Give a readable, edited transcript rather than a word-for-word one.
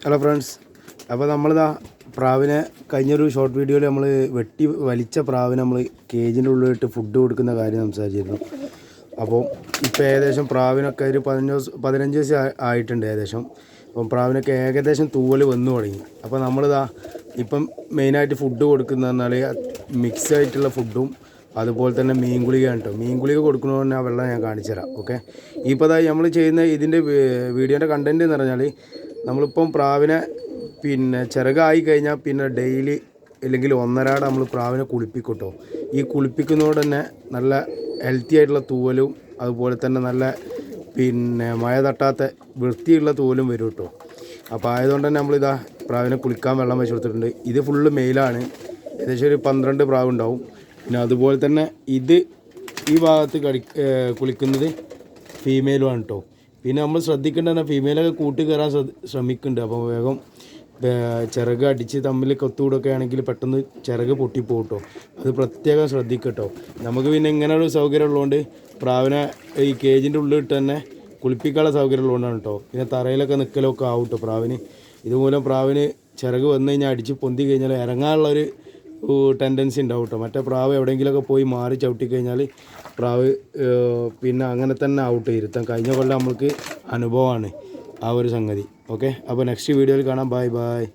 Hello friends, അപ്പോൾ നമ്മളിതാ പ്രാവിനെ കഴിഞ്ഞൊരു ഷോർട്ട് വീഡിയോയിൽ നമ്മൾ വലിച്ച പ്രാവിനെ നമ്മൾ കേജിൻ്റെ ഉള്ളിലിട്ട് ഫുഡ് കൊടുക്കുന്ന കാര്യം സംസാരിച്ചിരുന്നു. അപ്പോൾ ഇപ്പോൾ ഏകദേശം പ്രാവിനൊക്കെ ഒരു 15 ദിവസം ആയിട്ടുണ്ട് ഏകദേശം. അപ്പം പ്രാവിനൊക്കെ ഏകദേശം തൂവൽ വന്നു തുടങ്ങി. അപ്പോൾ നമ്മളിതാ ഇപ്പം മെയിനായിട്ട് ഫുഡ് കൊടുക്കുന്നത് പറഞ്ഞാൽ മിക്സ് ആയിട്ടുള്ള ഫുഡും അതുപോലെ തന്നെ മീൻ ഗുളികയാണ് കേട്ടോ. മീൻ ഗുളിക കൊടുക്കണമെന്ന് ആ വെള്ളം ഞാൻ കാണിച്ചു തരാം. ഓക്കെ, ഇപ്പോൾ അതായത് നമ്മൾ ചെയ്യുന്ന ഇതിൻ്റെ വീഡിയോൻ്റെ കണ്ടൻറ്റ് എന്ന് പറഞ്ഞാൽ നമ്മളിപ്പം പ്രാവിനെ ചിറകായി കഴിഞ്ഞാൽ പിന്നെ ഡെയിലി അല്ലെങ്കിൽ ഒന്നരാടെ നമ്മൾ പ്രാവിനെ കുളിപ്പിക്കും കേട്ടോ. ഈ കുളിപ്പിക്കുന്നതോടെ തന്നെ നല്ല ഹെൽത്തി ആയിട്ടുള്ള തൂവലും അതുപോലെ തന്നെ നല്ല മഴ തട്ടാത്ത വൃത്തിയുള്ള തൂവലും വരും കേട്ടോ. അപ്പോൾ ആയതുകൊണ്ട് തന്നെ നമ്മളിതാ പ്രാവിനെ കുളിക്കാൻ വെള്ളം വെച്ച് കൊടുത്തിട്ടുണ്ട്. ഇത് ഫുള്ള് മെയിലാണ്, ഏകദേശം ഒരു 12 പ്രാവ് ഉണ്ടാവും. പിന്നെ അതുപോലെ തന്നെ ഈ ഭാഗത്ത് കുളിക്കുന്നത് ഫീമെയിലുമാണ് കേട്ടോ. പിന്നെ നമ്മൾ ശ്രദ്ധിക്കേണ്ടത് ഫീമെയിലൊക്കെ കൂട്ടി കയറാൻ ശ്രമിക്കുന്നുണ്ട്. അപ്പോൾ വേഗം ചിറക് അടിച്ച് തമ്മിൽ കൊത്തുകൂടൊക്കെ ആണെങ്കിൽ പെട്ടെന്ന് ചിറക് പൊട്ടിപ്പോകും കേട്ടോ. അത് പ്രത്യേകം ശ്രദ്ധിക്കട്ടോ. നമുക്ക് പിന്നെ ഇങ്ങനെ ഒരു സൗകര്യം ഉള്ളതുകൊണ്ട് പ്രാവിനെ ഈ കേജിൻ്റെ ഉള്ളിലിട്ട് തന്നെ കുളിപ്പിക്കാനുള്ള സൗകര്യം ഉള്ളതുകൊണ്ടാണ് കേട്ടോ. പിന്നെ തറയിലൊക്കെ നിൽക്കലൊക്കെ ആവും കേട്ടോ പ്രാവിന്. ഇതുമൂലം പ്രാവിന് ചിറക് വന്നു കഴിഞ്ഞാൽ അടിച്ച് പൊന്തി കഴിഞ്ഞാൽ ഇറങ്ങാനുള്ളൊരു ടെൻഡൻസി ഉണ്ടാവും കേട്ടോ. മറ്റേ പ്രാവ് എവിടെയെങ്കിലുമൊക്കെ പോയി മാറി ചവിട്ടി കഴിഞ്ഞാൽ പ്രാവ് പിന്നെ അങ്ങനെ തന്നെ ഔട്ട് ഇരുത്താൻ കഴിഞ്ഞ കൊല്ലം നമ്മൾക്ക് അനുഭവമാണ് ആ ഒരു സംഗതി. ഓക്കെ, അപ്പോൾ നെക്സ്റ്റ് വീഡിയോയിൽ കാണാം. Bye bye.